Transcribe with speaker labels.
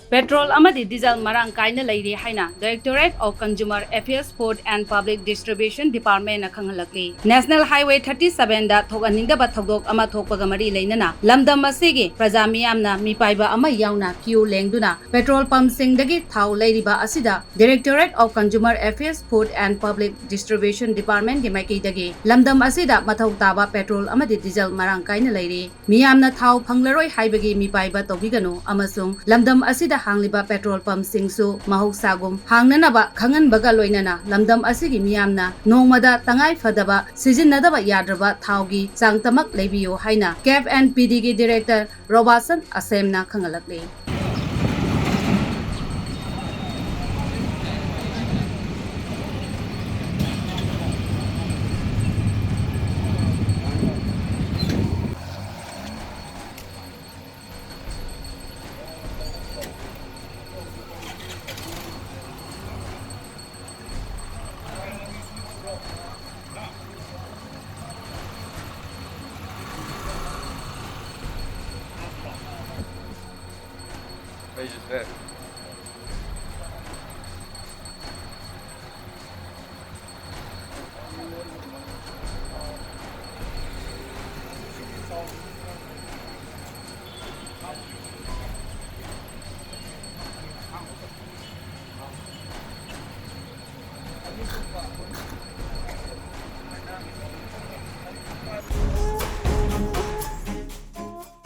Speaker 1: Petrol Amadi Diesel Marang Kaina Leiri-Directorate of Consumer Affairs Food and Public Distribution Department na khangalakli. National Highway 37 da thoganingdaba thodok ama thokpaga mari leinana lamdam asigi praja miyamna mipaiba ama yauna queue lengduna petrol pump singdagi thau leiriba asida Directorate of Consumer Affairs Food and Public Distribution Department gi maikidagi lamdam asida mathau taba petrol amadi diesel marang kaina leiri miyamna thau phanglaroi haibagi mipaiba tobiganu amasung lamdam asida hangliba petrol pump singsu mahoksagum hangnanaba khanganbaga loinana lamdam asigi miyamna nongmada tangai fadaba sijinnadaba yadraba thaugi changtamak leibiyo haina CAF and PD gi director Robertson Asemna khangalakli.
Speaker 2: Page is head.